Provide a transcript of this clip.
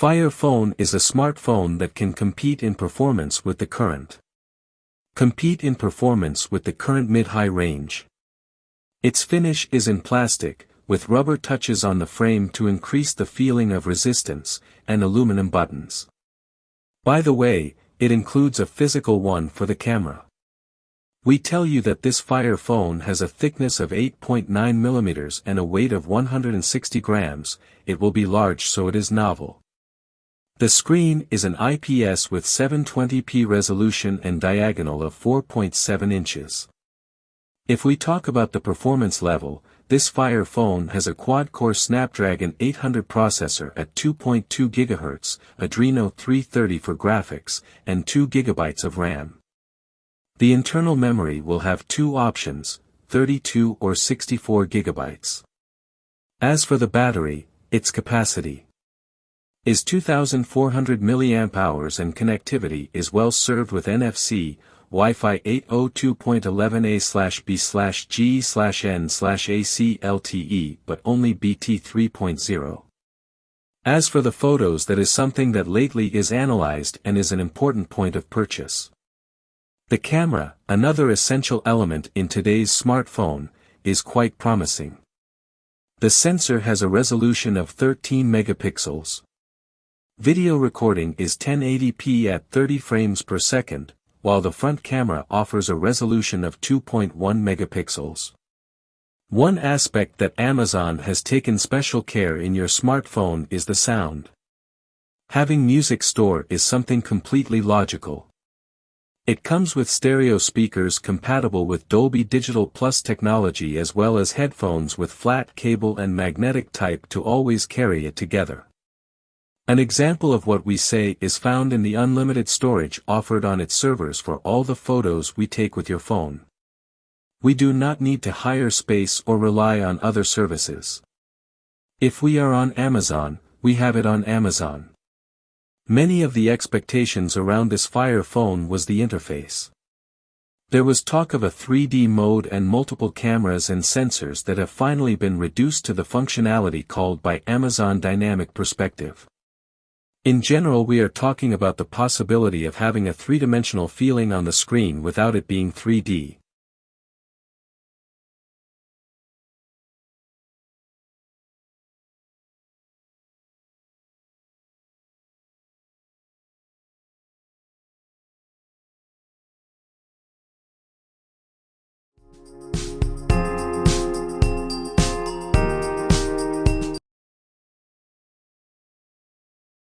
Fairphone is a smartphone that can compete in performance with the current mid-high range. Its finish is in plastic, with rubber touches on the frame to increase the feeling of resistance, and aluminum buttons. By the way, it includes a physical one for the camera. We tell you that this Fairphone has a thickness of 8.9 mm and a weight of 160 grams, it will be large so it is novel. The screen is an IPS with 720p resolution and diagonal of 4.7 inches. If we talk about the performance level, this Fairphone has a quad-core Snapdragon 800 processor at 2.2 GHz, Adreno 330 for graphics, and 2 GB of RAM. The internal memory will have two options, 32 or 64 GB. As for the battery, its capacity is 2,400 mAh and connectivity is well served with NFC, Wi-Fi 802.11a/b/g/n/AC LTE but only BT 3.0. As for the photos, that is something that lately is analyzed and is an important point of purchase. The camera, another essential element in today's smartphone, is quite promising. The sensor has a resolution of 13 megapixels. Video recording is 1080p at 30 frames per second, while the front camera offers a resolution of 2.1 megapixels. One aspect that Amazon has taken special care in your smartphone is the sound. Having music store is something completely logical. It comes with stereo speakers compatible with Dolby Digital Plus technology as well as headphones with flat cable and magnetic type to always carry it together. An example of what we say is found in the unlimited storage offered on its servers for all the photos we take with your phone. We do not need to hire space or rely on other services. If we are on Amazon, we have it on Amazon. Many of the expectations around this Fairphone was the interface. There was talk of a 3D mode and multiple cameras and sensors that have finally been reduced to the functionality called by Amazon Dynamic Perspective. In general, we are talking about the possibility of having a three-dimensional feeling on the screen without it being 3D.